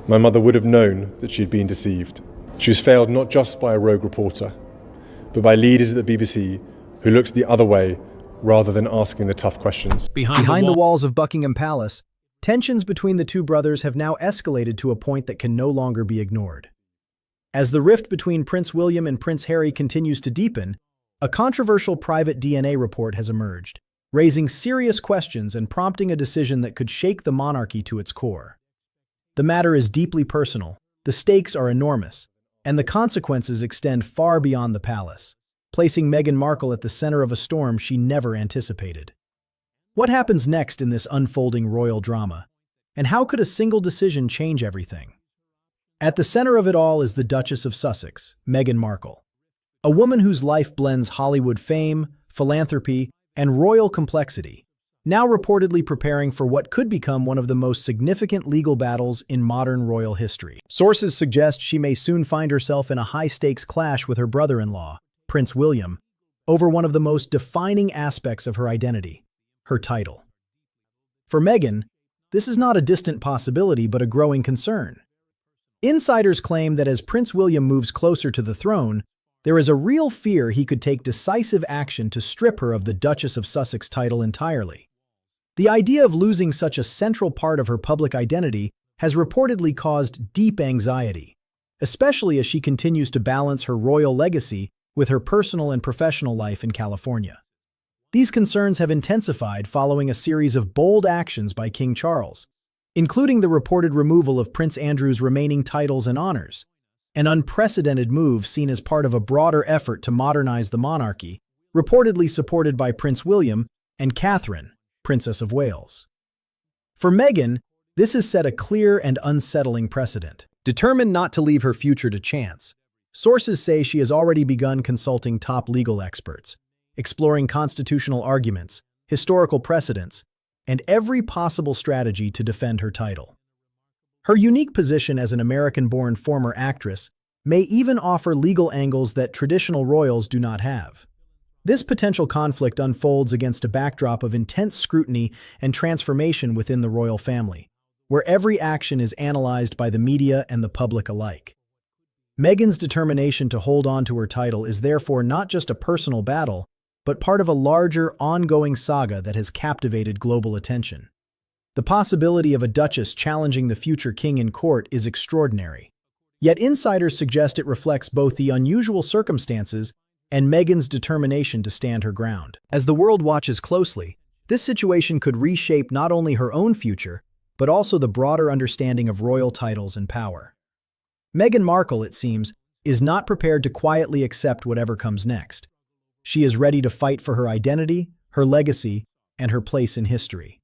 My mother would have known that she had been deceived. She was failed not just by a rogue reporter, but by leaders at the BBC who looked the other way rather than asking the tough questions. Behind the walls of Buckingham Palace, tensions between the two brothers have now escalated to a point that can no longer be ignored. As the rift between Prince William and Prince Harry continues to deepen, a controversial private DNA report has emerged, raising serious questions and prompting a decision that could shake the monarchy to its core. The matter is deeply personal, the stakes are enormous, and the consequences extend far beyond the palace, placing Meghan Markle at the center of a storm she never anticipated. What happens next in this unfolding royal drama? And how could a single decision change everything? At the center of it all is the Duchess of Sussex, Meghan Markle, a woman whose life blends Hollywood fame, philanthropy, and royal complexity, now reportedly preparing for what could become one of the most significant legal battles in modern royal history. Sources suggest she may soon find herself in a high-stakes clash with her brother-in-law, Prince William, over one of the most defining aspects of her identity, her title. For Meghan, this is not a distant possibility but a growing concern. Insiders claim that as Prince William moves closer to the throne, there is a real fear he could take decisive action to strip her of the Duchess of Sussex title entirely. The idea of losing such a central part of her public identity has reportedly caused deep anxiety, especially as she continues to balance her royal legacy with her personal and professional life in California. These concerns have intensified following a series of bold actions by King Charles, including the reported removal of Prince Andrew's remaining titles and honors, an unprecedented move seen as part of a broader effort to modernize the monarchy, reportedly supported by Prince William and Catherine, Princess of Wales. For Meghan, this has set a clear and unsettling precedent. Determined not to leave her future to chance, sources say she has already begun consulting top legal experts, exploring constitutional arguments, historical precedents, and every possible strategy to defend her title. Her unique position as an American-born former actress may even offer legal angles that traditional royals do not have. This potential conflict unfolds against a backdrop of intense scrutiny and transformation within the royal family, where every action is analyzed by the media and the public alike. Meghan's determination to hold on to her title is therefore not just a personal battle, but part of a larger, ongoing saga that has captivated global attention. The possibility of a duchess challenging the future king in court is extraordinary. Yet insiders suggest it reflects both the unusual circumstances and Meghan's determination to stand her ground. As the world watches closely, this situation could reshape not only her own future, but also the broader understanding of royal titles and power. Meghan Markle, it seems, is not prepared to quietly accept whatever comes next. She is ready to fight for her identity, her legacy, and her place in history.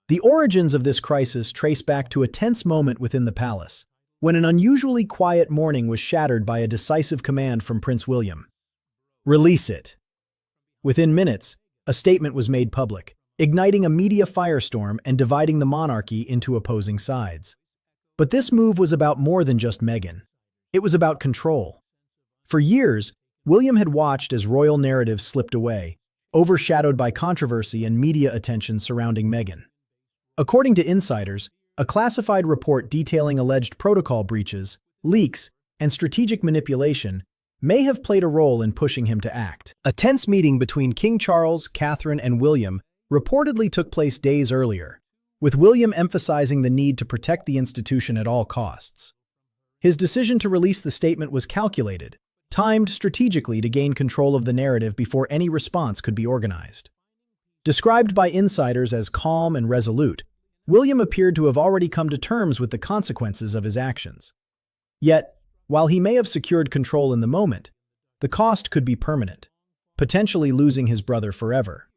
The origins of this crisis trace back to a tense moment within the palace, when an unusually quiet morning was shattered by a decisive command from Prince William. Release it. Within minutes, a statement was made public, igniting a media firestorm and dividing the monarchy into opposing sides. But this move was about more than just Meghan. It was about control. For years, William had watched as royal narratives slipped away, overshadowed by controversy and media attention surrounding Meghan. According to insiders, a classified report detailing alleged protocol breaches, leaks, and strategic manipulation may have played a role in pushing him to act. A tense meeting between King Charles, Catherine, and William reportedly took place days earlier, with William emphasizing the need to protect the institution at all costs. His decision to release the statement was calculated, timed strategically to gain control of the narrative before any response could be organized. Described by insiders as calm and resolute, William appeared to have already come to terms with the consequences of his actions. Yet, while he may have secured control in the moment, the cost could be permanent, potentially losing his brother forever.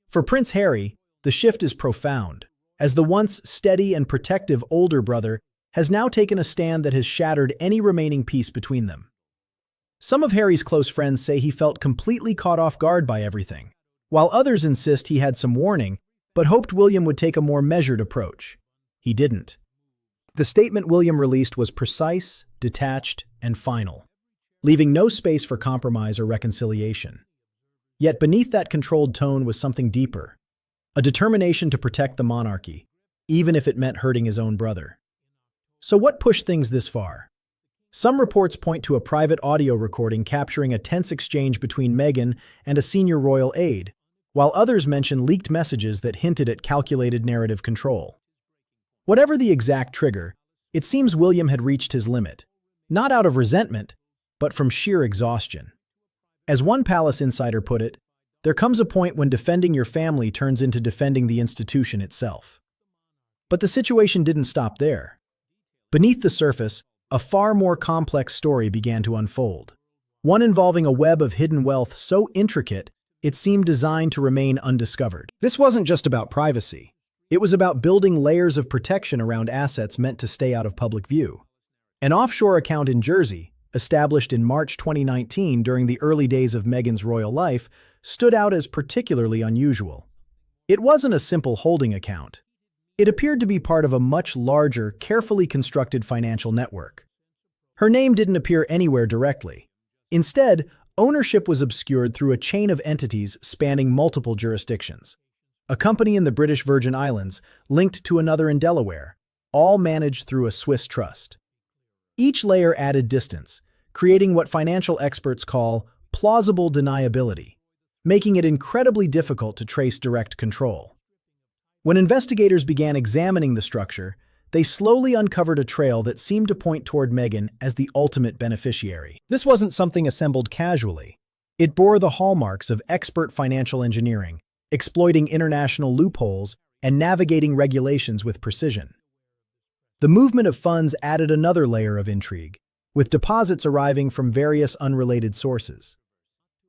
For Prince Harry, the shift is profound, as the once steady and protective older brother has now taken a stand that has shattered any remaining peace between them. Some of Harry's close friends say he felt completely caught off guard by everything, while others insist he had some warning, but hoped William would take a more measured approach. He didn't. The statement William released was precise, detached, and final, leaving no space for compromise or reconciliation. Yet beneath that controlled tone was something deeper, a determination to protect the monarchy, even if it meant hurting his own brother. So what pushed things this far? Some reports point to a private audio recording capturing a tense exchange between Meghan and a senior royal aide, while others mention leaked messages that hinted at calculated narrative control. Whatever the exact trigger, it seems William had reached his limit, not out of resentment, but from sheer exhaustion. As one palace insider put it, there comes a point when defending your family turns into defending the institution itself. But the situation didn't stop there. Beneath the surface, a far more complex story began to unfold. One involving a web of hidden wealth so intricate, it seemed designed to remain undiscovered. This wasn't just about privacy. It was about building layers of protection around assets meant to stay out of public view. An offshore account in Jersey, established in March 2019 during the early days of Meghan's royal life, stood out as particularly unusual. It wasn't a simple holding account. It appeared to be part of a much larger, carefully constructed financial network. Her name didn't appear anywhere directly. Instead, ownership was obscured through a chain of entities spanning multiple jurisdictions. A company in the British Virgin Islands linked to another in Delaware, all managed through a Swiss trust. Each layer added distance, creating what financial experts call plausible deniability, making it incredibly difficult to trace direct control. When investigators began examining the structure, they slowly uncovered a trail that seemed to point toward Meghan as the ultimate beneficiary. This wasn't something assembled casually. It bore the hallmarks of expert financial engineering, exploiting international loopholes and navigating regulations with precision. The movement of funds added another layer of intrigue, with deposits arriving from various unrelated sources.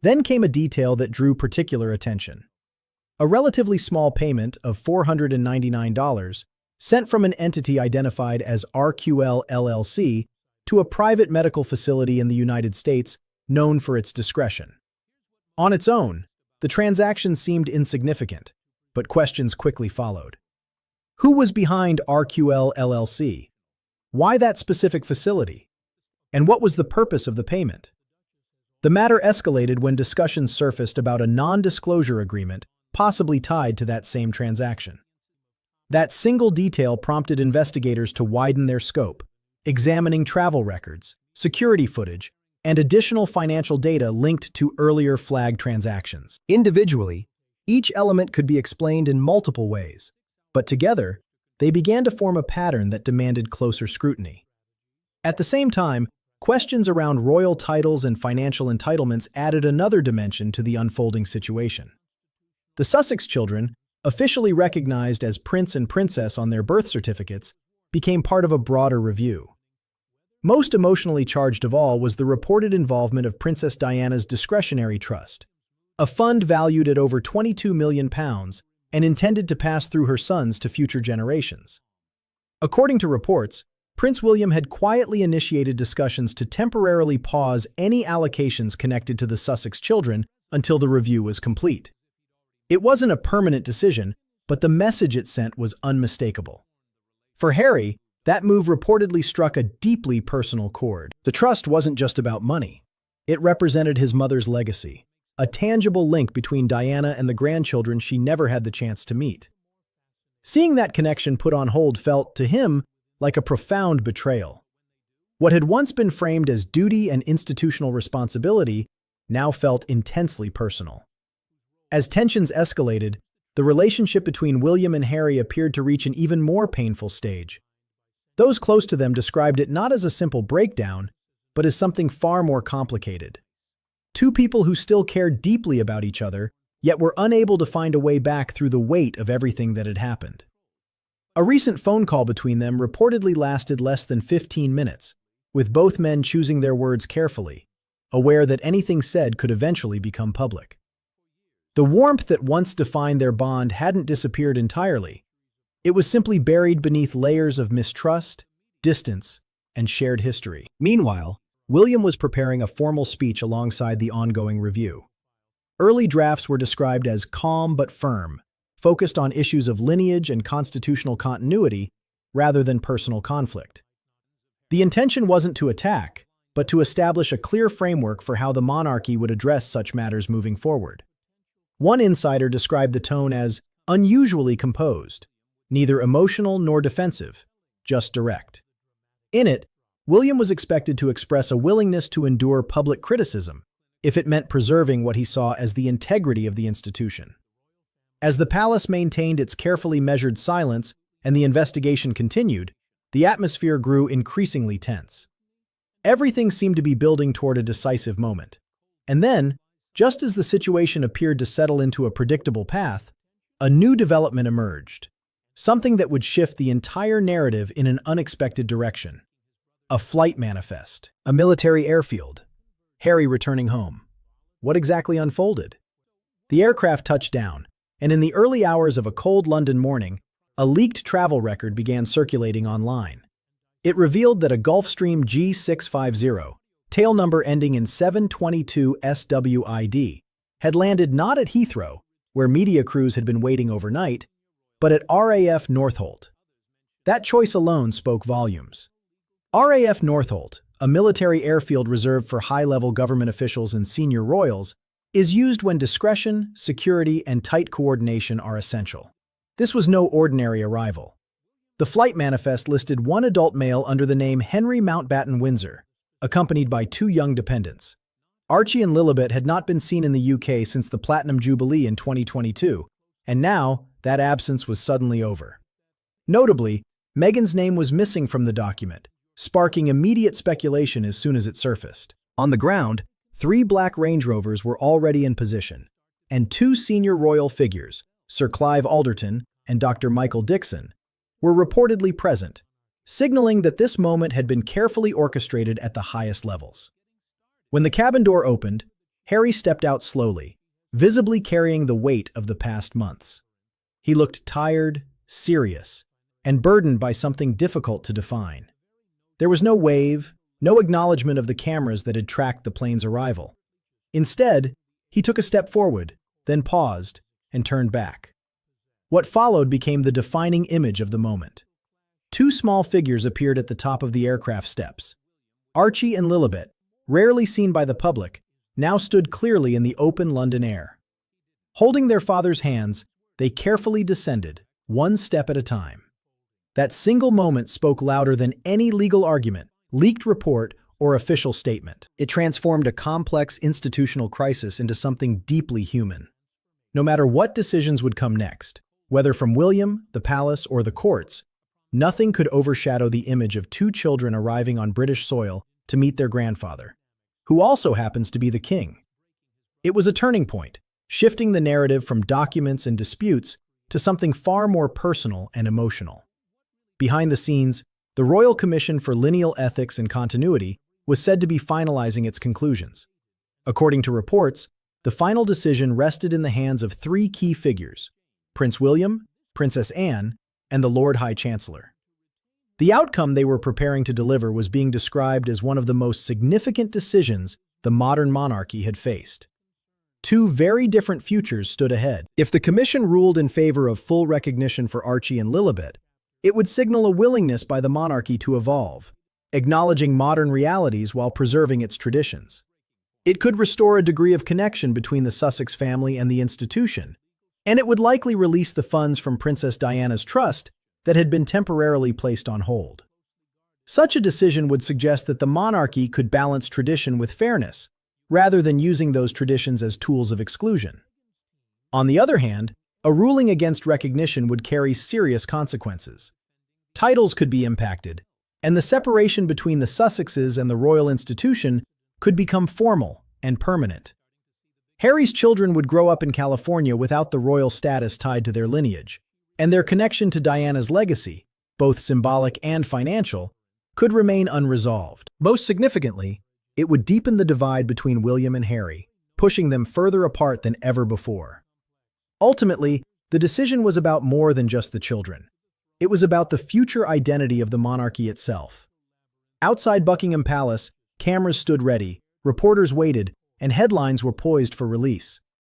Then came a detail that drew particular attention. A relatively small payment of $499 sent from an entity identified as RQL LLC to a private medical facility in the United States known for its discretion. On its own, the transaction seemed insignificant, but questions quickly followed. Who was behind RQL LLC? Why that specific facility? And what was the purpose of the payment? The matter escalated when discussions surfaced about a non-disclosure agreement possibly tied to that same transaction. That single detail prompted investigators to widen their scope, examining travel records, security footage, and additional financial data linked to earlier flagged transactions. Individually, each element could be explained in multiple ways, but together, they began to form a pattern that demanded closer scrutiny. At the same time, questions around royal titles and financial entitlements added another dimension to the unfolding situation. The Sussex children, officially recognized as Prince and Princess on their birth certificates, became part of a broader review. Most emotionally charged of all was the reported involvement of Princess Diana's discretionary trust, a fund valued at over £22 million and intended to pass through her sons to future generations. According to reports, Prince William had quietly initiated discussions to temporarily pause any allocations connected to the Sussex children until the review was complete. It wasn't a permanent decision, but the message it sent was unmistakable. For Harry, that move reportedly struck a deeply personal chord. The trust wasn't just about money. It represented his mother's legacy, a tangible link between Diana and the grandchildren she never had the chance to meet. Seeing that connection put on hold felt, to him, like a profound betrayal. What had once been framed as duty and institutional responsibility now felt intensely personal. As tensions escalated, the relationship between William and Harry appeared to reach an even more painful stage. Those close to them described it not as a simple breakdown, but as something far more complicated. Two people who still cared deeply about each other, yet were unable to find a way back through the weight of everything that had happened. A recent phone call between them reportedly lasted less than 15 minutes, with both men choosing their words carefully, aware that anything said could eventually become public. The warmth that once defined their bond hadn't disappeared entirely. It was simply buried beneath layers of mistrust, distance, and shared history. Meanwhile, William was preparing a formal speech alongside the ongoing review. Early drafts were described as calm but firm, focused on issues of lineage and constitutional continuity rather than personal conflict. The intention wasn't to attack, but to establish a clear framework for how the monarchy would address such matters moving forward. One insider described the tone as unusually composed, neither emotional nor defensive, just direct. In it, William was expected to express a willingness to endure public criticism if it meant preserving what he saw as the integrity of the institution. As the palace maintained its carefully measured silence and the investigation continued, the atmosphere grew increasingly tense. Everything seemed to be building toward a decisive moment. And then, just as the situation appeared to settle into a predictable path, a new development emerged, something that would shift the entire narrative in an unexpected direction. A flight manifest, a military airfield, Harry returning home. What exactly unfolded? The aircraft touched down, and in the early hours of a cold London morning, a leaked travel record began circulating online. It revealed that a Gulfstream G650, tail number ending in 722 SWID, had landed not at Heathrow, where media crews had been waiting overnight, but at RAF Northolt. That choice alone spoke volumes. RAF Northolt, a military airfield reserved for high-level government officials and senior royals, is used when discretion, security, and tight coordination are essential. This was no ordinary arrival. The flight manifest listed one adult male under the name Henry Mountbatten Windsor, accompanied by two young dependents. Archie and Lilibet had not been seen in the UK since the Platinum Jubilee in 2022, and now that absence was suddenly over. Notably, Meghan's name was missing from the document, sparking immediate speculation as soon as it surfaced. On the ground, 3 black Range Rovers were already in position, and 2 senior royal figures, Sir Clive Alderton and Dr. Michael Dixon, were reportedly present, signaling that this moment had been carefully orchestrated at the highest levels. When the cabin door opened, Harry stepped out slowly, visibly carrying the weight of the past months. He looked tired, serious, and burdened by something difficult to define. There was no wave, no acknowledgement of the cameras that had tracked the plane's arrival. Instead, he took a step forward, then paused, and turned back. What followed became the defining image of the moment. 2 small figures appeared at the top of the aircraft steps. Archie and Lilibet, rarely seen by the public, now stood clearly in the open London air. Holding their father's hands, they carefully descended, one step at a time. That single moment spoke louder than any legal argument, leaked report, or official statement. It transformed a complex institutional crisis into something deeply human. No matter what decisions would come next, whether from William, the palace, or the courts, nothing could overshadow the image of 2 children arriving on British soil to meet their grandfather, who also happens to be the king. It was a turning point, shifting the narrative from documents and disputes to something far more personal and emotional. Behind the scenes, the Royal Commission for Lineal Ethics and Continuity was said to be finalizing its conclusions. According to reports, the final decision rested in the hands of 3 key figures: Prince William, Princess Anne, and the Lord High Chancellor. The outcome they were preparing to deliver was being described as one of the most significant decisions the modern monarchy had faced. 2 very different futures stood ahead. If the commission ruled in favor of full recognition for Archie and Lilibet, it would signal a willingness by the monarchy to evolve, acknowledging modern realities while preserving its traditions. It could restore a degree of connection between the Sussex family and the institution, and it would likely release the funds from Princess Diana's trust that had been temporarily placed on hold. Such a decision would suggest that the monarchy could balance tradition with fairness, rather than using those traditions as tools of exclusion. On the other hand, a ruling against recognition would carry serious consequences. Titles could be impacted, and the separation between the Sussexes and the royal institution could become formal and permanent. Harry's children would grow up in California without the royal status tied to their lineage, and their connection to Diana's legacy, both symbolic and financial, could remain unresolved. Most significantly, it would deepen the divide between William and Harry, pushing them further apart than ever before. Ultimately, the decision was about more than just the children. It was about the future identity of the monarchy itself. Outside Buckingham Palace, cameras stood ready, reporters waited, and headlines were poised for release.